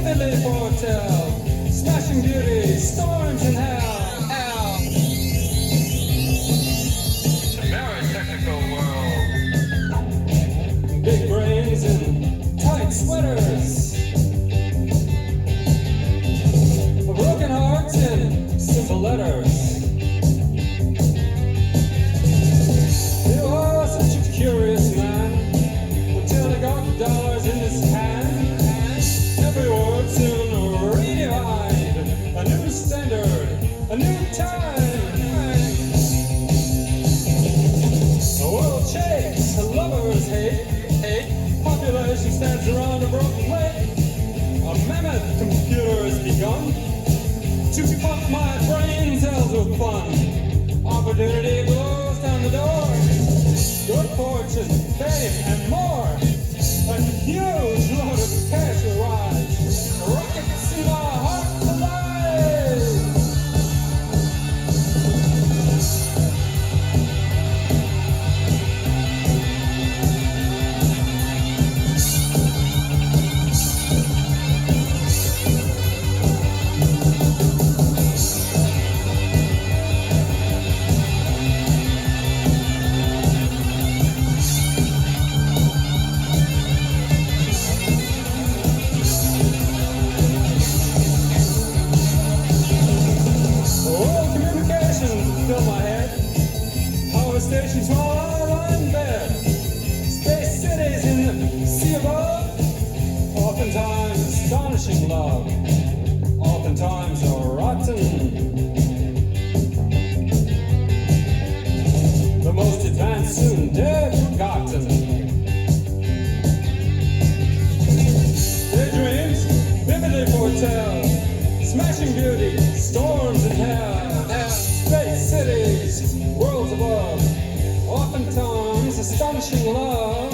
vividly foretell smashing beauty, storms in hell, hell. It's a very technical world. Big brains and tight sweaters. Broken hearts and simple letters. You are such a curious man until he got dollars in his hand. Every word soon redefined. A new standard, a new time. The world shakes, lovers hate. Population stands around a broken lake. A mammoth computer has begun to pump my brain cells with fun. Opportunity blows down the door. Good fortune, fame, and more. A huge load of cash arrives. Rockets in my heart alive. Fill my head. Power stations while I lie in bed. Space cities in the sea above. Oftentimes astonishing love. Oftentimes rotten. The most advanced soon dead forgotten. Daydreams vividly foretell. Smashing beauty, storms in hell. Space cities, worlds above, oftentimes astonishing love.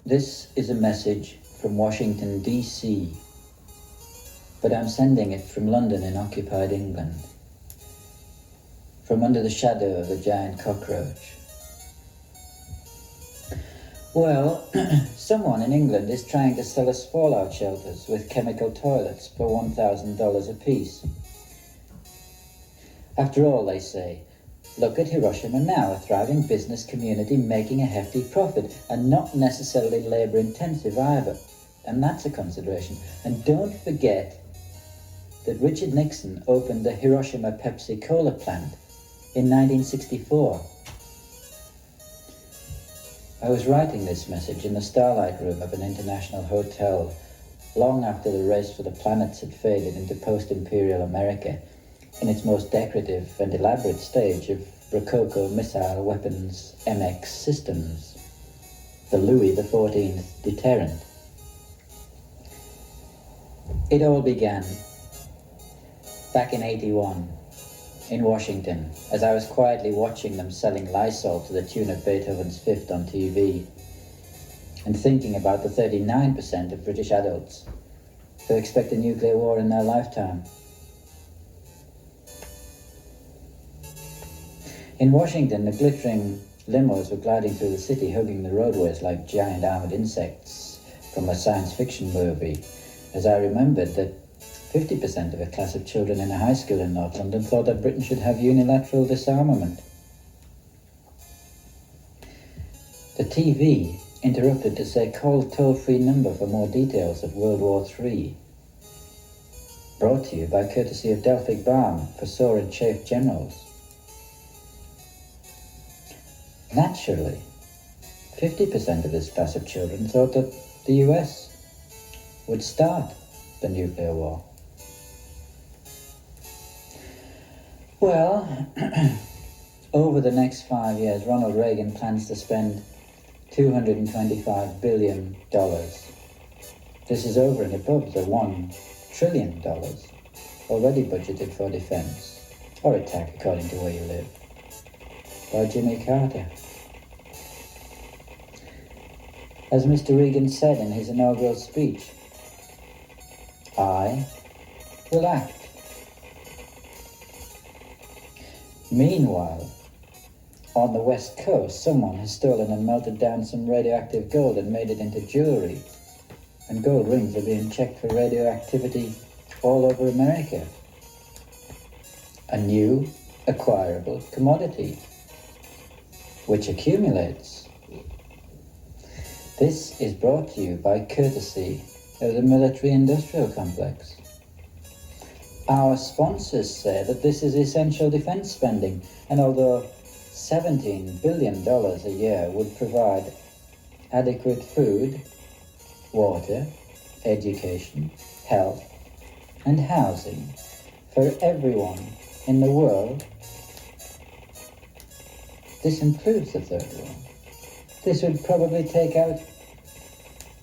This is a message from Washington, D.C., but I'm sending it from London in occupied England, from under the shadow of the giant cockroach. Well, someone in England is trying to sell us fallout shelters with chemical toilets for $1,000 apiece. After all, they say, look at Hiroshima now, a thriving business community making a hefty profit, and not necessarily labour-intensive either. And that's a consideration. And don't forget that Richard Nixon opened the Hiroshima Pepsi-Cola plant in 1964. I was writing this message in the starlight room of an international hotel long after the race for the planets had faded into post-imperial America in its most decorative and elaborate stage of Rococo missile weapons MX systems, the Louis XIV Deterrent. It all began back in '81 in Washington, as I was quietly watching them selling Lysol to the tune of Beethoven's Fifth on TV, and thinking about the 39% of British adults who expect a nuclear war in their lifetime. In Washington, the glittering limos were gliding through the city, hugging the roadways like giant armored insects from a science fiction movie, as I remembered that 50% of a class of children in a high school in North London thought that Britain should have unilateral disarmament. The TV interrupted to say, call toll-free number for more details of World War III. Brought to you by courtesy of Delphic Balm for sore and chafed generals. Naturally, 50% of this class of children thought that the US would start the nuclear war. Well, over the next 5 years, Ronald Reagan plans to spend $225 billion. This is over and above the $1 trillion already budgeted for defense, or attack according to where you live, by Jimmy Carter. As Mr. Reagan said in his inaugural speech, I will act. Meanwhile, on the West Coast, someone has stolen and melted down some radioactive gold and made it into jewelry. And gold rings are being checked for radioactivity all over America. A new, acquirable commodity, which accumulates. This is brought to you by courtesy of the military-industrial complex. Our sponsors say that this is essential defense spending, and although $17 billion a year would provide adequate food, water, education, health, and housing for everyone in the world, this includes the third world. This would probably take out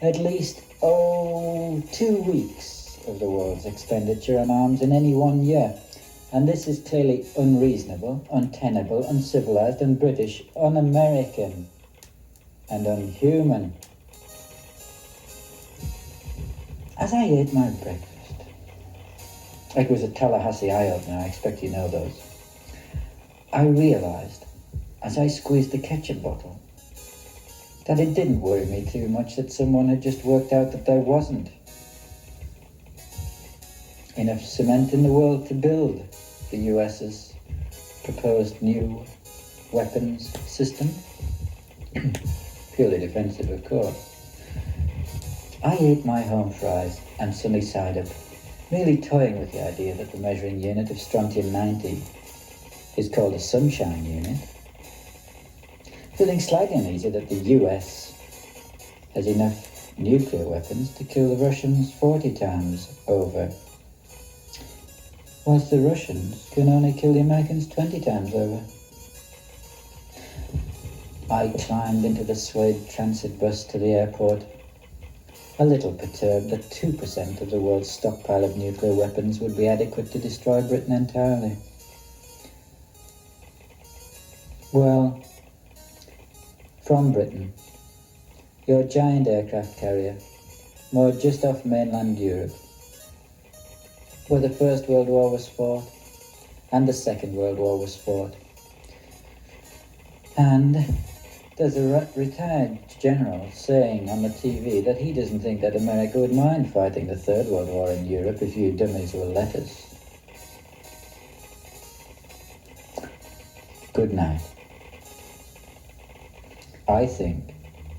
at least 2 weeks of the world's expenditure on arms in any 1 year. And this is clearly unreasonable, untenable, uncivilized, un-British, un-American, and unhuman. As I ate my breakfast, it was a Tallahassee eye-opener, I expect you know those, I realized, as I squeezed the ketchup bottle, that it didn't worry me too much that someone had just worked out that there wasn't enough cement in the world to build the US's proposed new weapons system. Purely defensive, of course. I ate my home fries and sunny side up, merely toying with the idea that the measuring unit of strontium-90 is called a sunshine unit, feeling slightly uneasy that the US has enough nuclear weapons to kill the Russians 40 times over, whilst the Russians can only kill the Americans 20 times over. I climbed into the Suede transit bus to the airport, a little perturbed that 2% of the world's stockpile of nuclear weapons would be adequate to destroy Britain entirely. Well, from Britain, your giant aircraft carrier, moored just off mainland Europe, where the First World War was fought and the Second World War was fought. And there's a retired general saying on the TV that he doesn't think that America would mind fighting the Third World War in Europe if you dummies will let us. Good night. I think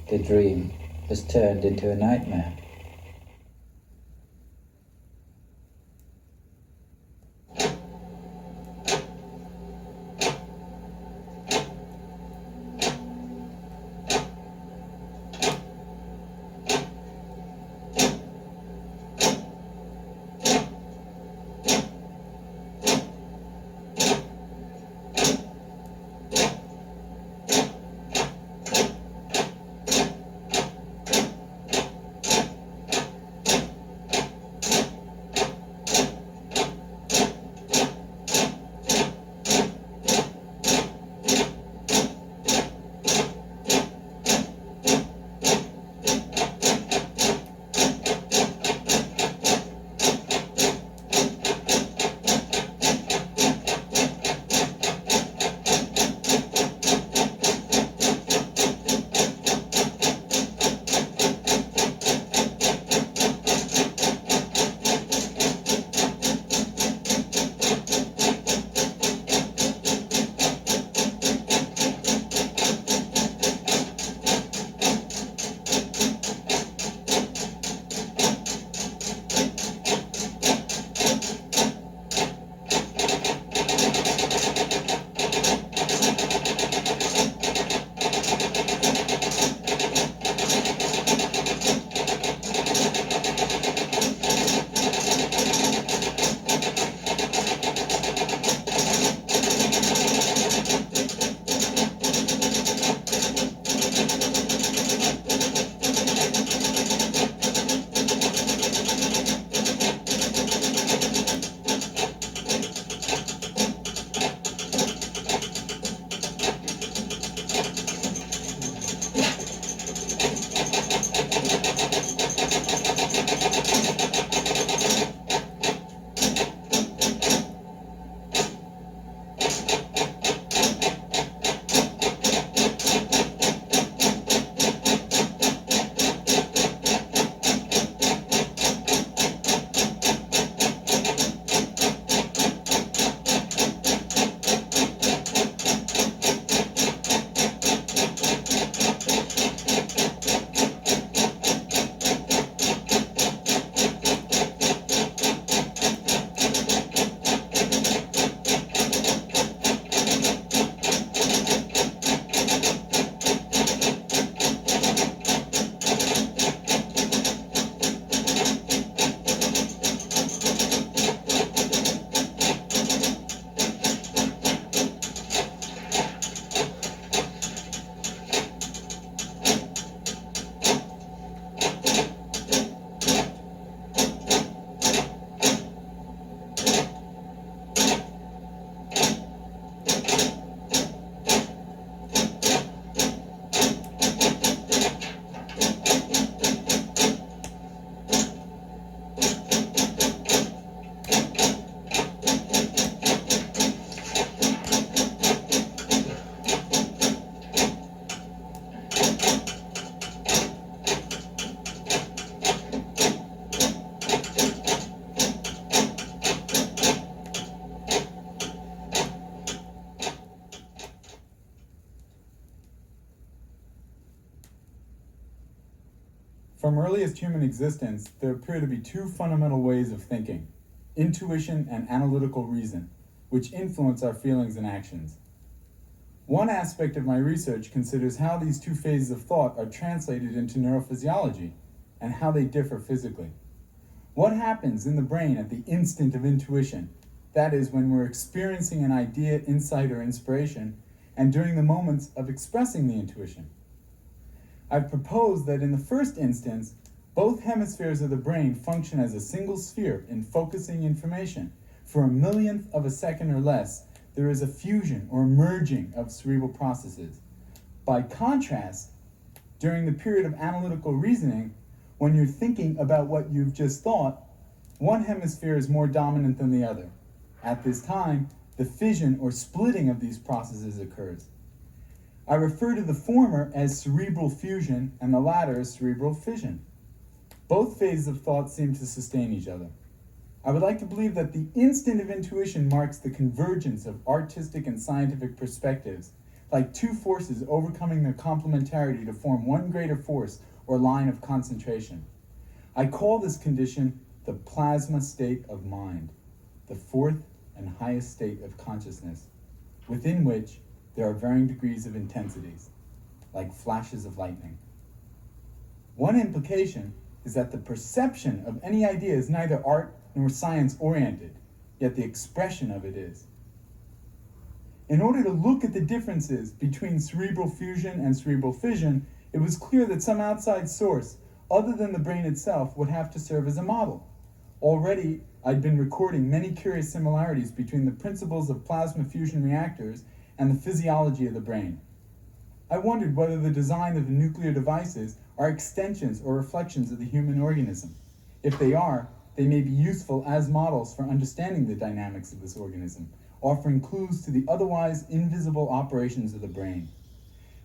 the dream has turned into a nightmare. From earliest human existence, there appear to be two fundamental ways of thinking, intuition and analytical reason, which influence our feelings and actions. One aspect of my research considers how these two phases of thought are translated into neurophysiology and how they differ physically. What happens in the brain at the instant of intuition, that is, when we're experiencing an idea, insight, or inspiration, and during the moments of expressing the intuition? I've proposed that in the first instance, both hemispheres of the brain function as a single sphere in focusing information. For a millionth of a second or less, there is a fusion or merging of cerebral processes. By contrast, during the period of analytical reasoning, when you're thinking about what you've just thought, one hemisphere is more dominant than the other. At this time, the fission or splitting of these processes occurs. I refer to the former as cerebral fusion and the latter as cerebral fission. Both phases of thought seem to sustain each other. I would like to believe that the instant of intuition marks the convergence of artistic and scientific perspectives, like two forces overcoming their complementarity to form one greater force or line of concentration. I call this condition the plasma state of mind, the fourth and highest state of consciousness, within which there are varying degrees of intensities, like flashes of lightning. One implication is that the perception of any idea is neither art nor science-oriented, yet the expression of it is. In order to look at the differences between cerebral fusion and cerebral fission, it was clear that some outside source, other than the brain itself, would have to serve as a model. Already, I'd been recording many curious similarities between the principles of plasma fusion reactors and the physiology of the brain. I wondered whether the design of the nuclear devices are extensions or reflections of the human organism. If they are, they may be useful as models for understanding the dynamics of this organism, offering clues to the otherwise invisible operations of the brain.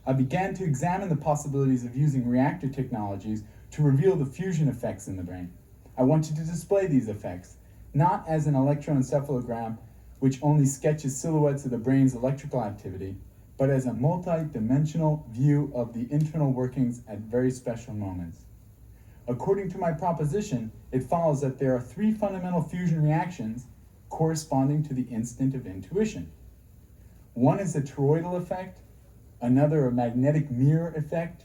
I began to examine the possibilities of using reactor technologies to reveal the fusion effects in the brain. I wanted to display these effects, not as an electroencephalogram which only sketches silhouettes of the brain's electrical activity, but as a multi-dimensional view of the internal workings at very special moments. According to my proposition, it follows that there are three fundamental fusion reactions corresponding to the instant of intuition. One is a toroidal effect, another a magnetic mirror effect,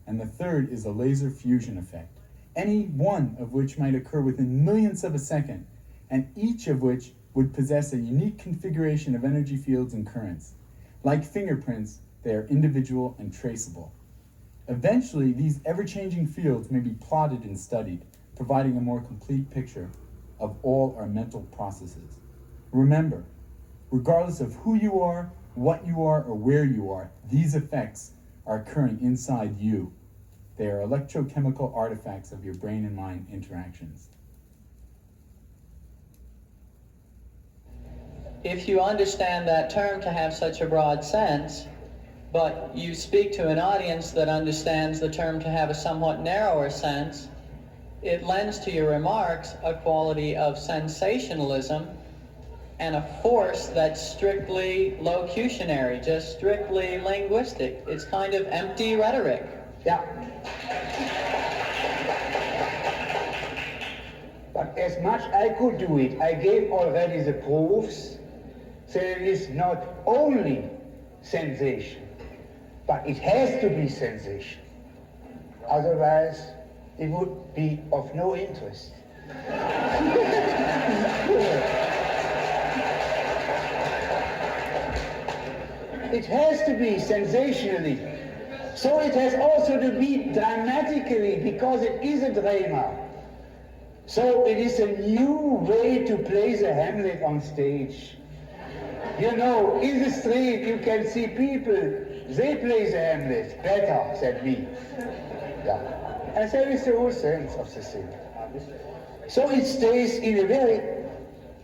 and the third is a laser fusion effect, any one of which might occur within millionths of a second, and each of which would possess a unique configuration of energy fields and currents. Like fingerprints, they are individual and traceable. Eventually, these ever-changing fields may be plotted and studied, providing a more complete picture of all our mental processes. Remember, regardless of who you are, what you are, or where you are, these effects are occurring inside you. They are electrochemical artifacts of your brain and mind interactions. If you understand that term to have such a broad sense, but you speak to an audience that understands the term to have a somewhat narrower sense, it lends to your remarks a quality of sensationalism and a force that's strictly locutionary, just strictly linguistic. It's kind of empty rhetoric. Yeah. But as much I could do it, I gave already the proofs that it is not only sensation, but it has to be sensation. Otherwise, it would be of no interest. It has to be sensationally. So it has also to be dramatically, because it is a drama. So it is a new way to play the Hamlet on stage. You know, in the street you can see people, they play the Hamlet better than me. Yeah. And that is the whole sense of the thing. So it stays in a very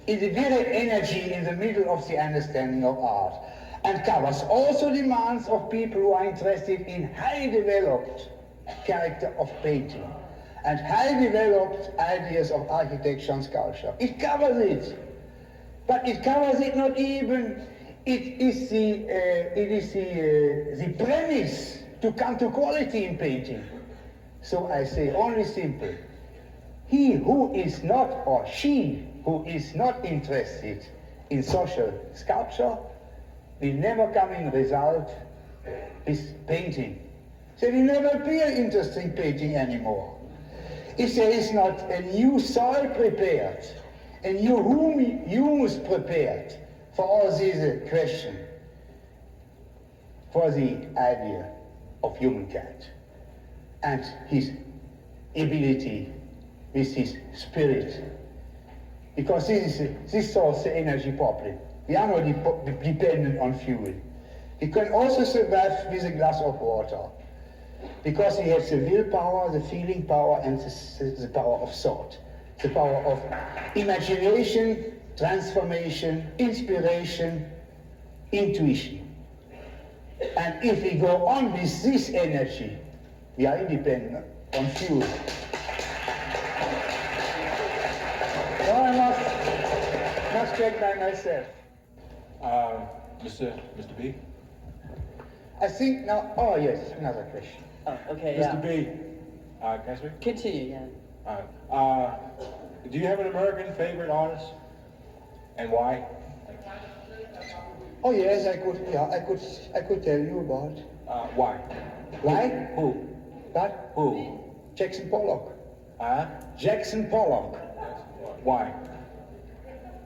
energy in the middle of the understanding of art, and covers also demands of people who are interested in highly developed character of painting and highly developed ideas of architecture and sculpture. It covers it. But it covers it not even, it is the premise to come to quality in painting. So I say only simple. He who is not, or she who is not interested in social sculpture will never come in result with painting. There will never be an interesting painting anymore. If there is not a new soil prepared, a new humus prepared for all these questions, for the idea of humankind and his ability with his spirit. Because this solves the energy problem. We are not dependent on fuel. We can also survive with a glass of water. Because we have the willpower, the feeling power, and the power of thought. The power of imagination, transformation, inspiration, intuition. And if we go on with this energy, we are independent on fuel. So I must check by myself. Mr. B? I think now, oh yes, another question. Oh, okay, Mr. yeah. B, can I speak? Continue, yeah. Do you have an American favorite artist? And why? Oh yes, I could tell you about. Why? Why? Who? But Who? Jackson Pollock. Jackson Pollock. Why?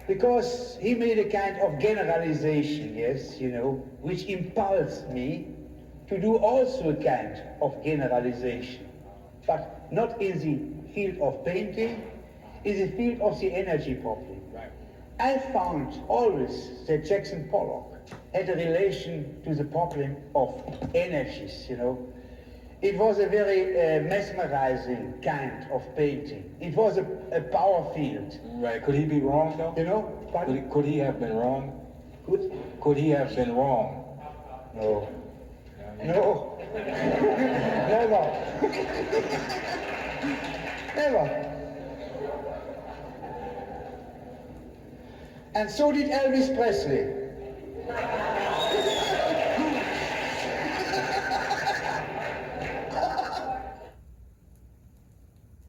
Because he made a kind of generalization, yes, you know, which impulsed me to do also a kind of generalization, but not in the field of painting, in the field of the energy problem. Right. I found always that Jackson Pollock had a relation to the problem of energies, you know. It was a very mesmerizing kind of painting. It was a power field. Right. Could he be wrong, though? You know? Could he have been wrong? Could he have been wrong? No. No. Never. Never. And so did Elvis Presley.